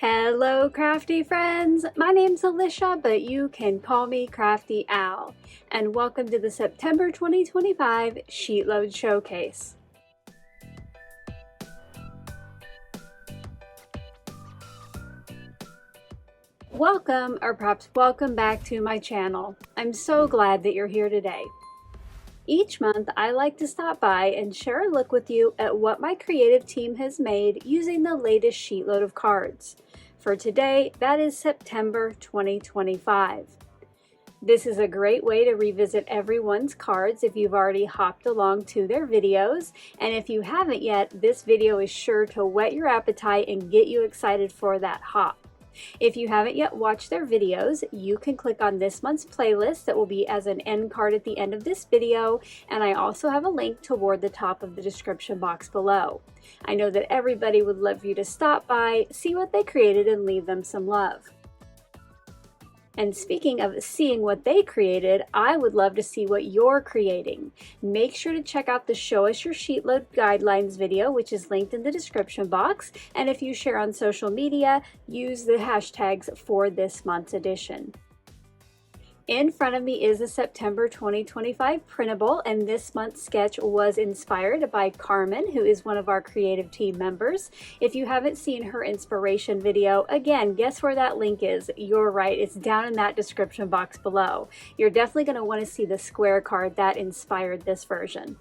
Hello crafty friends, my name's Alicia, but you can call me Crafty Al, and welcome to the September 2025 SheetLoad Showcase. Welcome, or perhaps welcome back to my channel. I'm so glad that you're here today. Each month, I like to stop by and share a look with you at what my creative team has made using the latest SheetLoad of cards. For today, that is September 2025. This is a great way to revisit everyone's cards if you've already hopped along to their videos, and if you haven't yet, this video is sure to whet your appetite and get you excited for that hop. If you haven't yet watched their videos, you can click on this month's playlist that will be as an end card at the end of this video, and I also have a link toward the top of the description box below. I know that everybody would love for you to stop by, see what they created, and leave them some love. And speaking of seeing what they created, I would love to see what you're creating. Make sure to check out the Show Us Your SheetLoad Guidelines video, which is linked in the description box. And if you share on social media, use the hashtags for this month's edition. In front of me is a September 2025 printable, and this month's sketch was inspired by Carmen, who is one of our creative team members. If you haven't seen her inspiration video, again, guess where that link is? You're right, it's down in that description box below. You're definitely going to want to see the square card that inspired this version.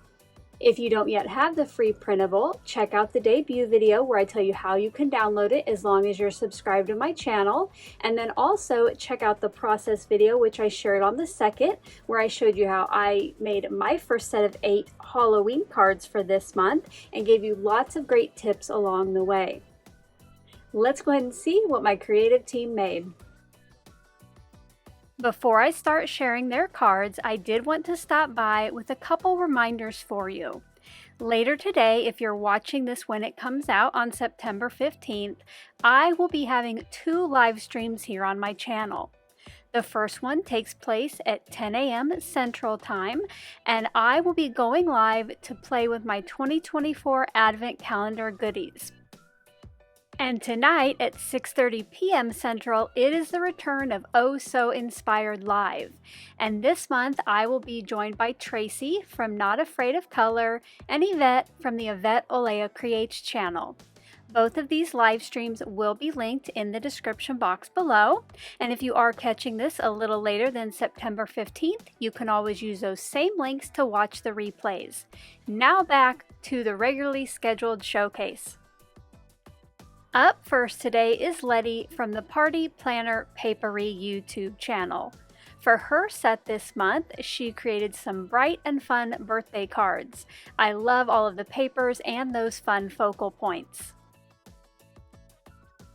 If you don't yet have the free printable, check out the debut video where I tell you how you can download it as long as you're subscribed to my channel. And then also check out the process video, which I shared on the 2nd, where I showed you how I made my first set of 8 Halloween cards for this month and gave you lots of great tips along the way. Let's go ahead and see what my creative team made. Before I start sharing their cards, I did want to stop by with a couple reminders for you. Later today, if you're watching this when it comes out on September 15th, I will be having 2 live streams here on my channel. The first one takes place at 10 a.m. Central Time, and I will be going live to play with my 2024 Advent Calendar goodies. And tonight at 6:30 p.m. Central, it is the return of Oh So Inspired Live. And this month, I will be joined by Tracy from Not Afraid of Color and Yvette from the Yvette Olea Creates channel. Both of these live streams will be linked in the description box below. And if you are catching this a little later than September 15th, you can always use those same links to watch the replays. Now back to the regularly scheduled showcase. Up first today is Letty from the Party Planner Papery YouTube channel. For her set this month, she created some bright and fun birthday cards. I love all of the papers and those fun focal points.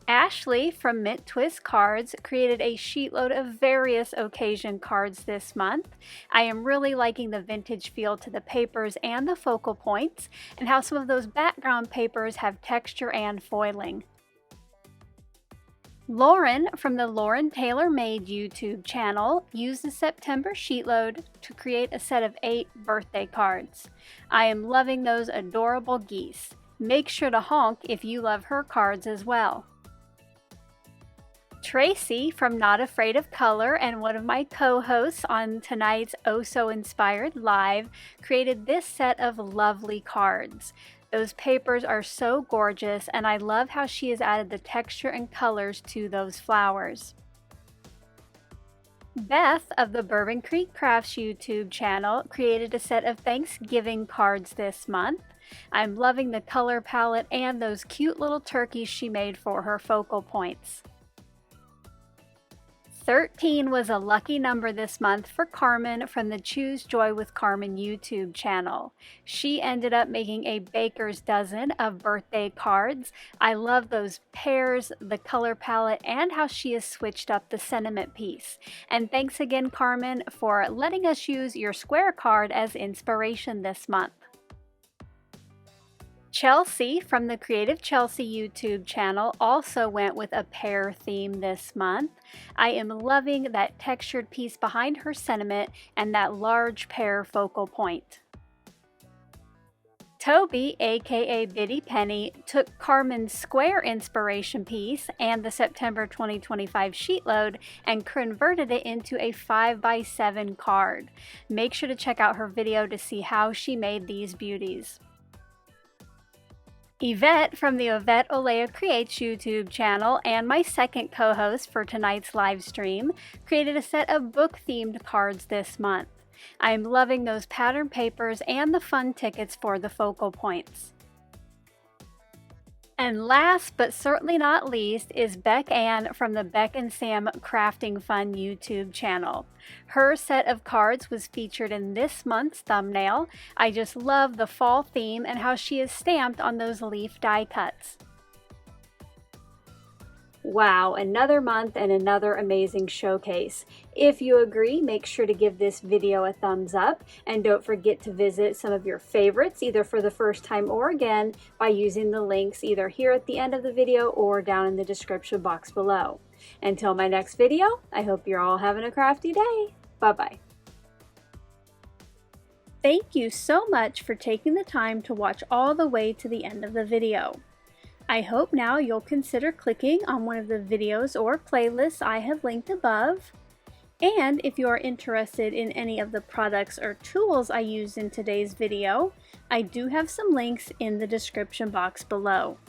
Ashley from Mint Twist Cards created a sheetload of various occasion cards this month. I am really liking the vintage feel to the papers and the focal points, and how some of those background papers have texture and foiling. Lauren from the Lauren Taylor Made YouTube channel used the September SheetLoad to create a set of 8 birthday cards. I am loving those adorable geese. Make sure to honk if you love her cards as well. Tracy from Not Afraid of Color and one of my co-hosts on tonight's Oh So Inspired Live created this set of lovely cards. Those papers are so gorgeous, and I love how she has added the texture and colors to those flowers. Beth of the Bourbon Creek Crafts YouTube channel created a set of Thanksgiving cards this month. I'm loving the color palette and those cute little turkeys she made for her focal points. 13 was a lucky number this month for Carmen from the Choose Joy with Carmen YouTube channel. She ended up making a baker's dozen of birthday cards. I love those pears, the color palette, and how she has switched up the sentiment piece. And thanks again, Carmen, for letting us use your square card as inspiration this month. Chelsea from the Creative Chelsea YouTube channel also went with a pear theme this month. I am loving that textured piece behind her sentiment and that large pear focal point. Toby, aka Biddy Penny, took Carmen's square inspiration piece and the September 2025 SheetLoad and converted it into a 5x7 card. Make sure to check out her video to see how she made these beauties. Yvette from the Yvette Olea Creates YouTube channel and my second co-host for tonight's live stream created a set of book-themed cards this month. I'm loving those pattern papers and the fun tickets for the focal points. And last but certainly not least is Beck Ann from the Beck and Sam Crafting Fun YouTube channel. Her set of cards was featured in this month's thumbnail. I just love the fall theme and how she is stamped on those leaf die cuts. Wow, another month and another amazing showcase. If you agree, make sure to give this video a thumbs up and don't forget to visit some of your favorites either for the first time or again by using the links either here at the end of the video or down in the description box below. Until my next video, I hope you're all having a crafty day. Bye-bye. Thank you so much for taking the time to watch all the way to the end of the video. I hope now you'll consider clicking on one of the videos or playlists I have linked above. And if you are interested in any of the products or tools I used in today's video, I do have some links in the description box below.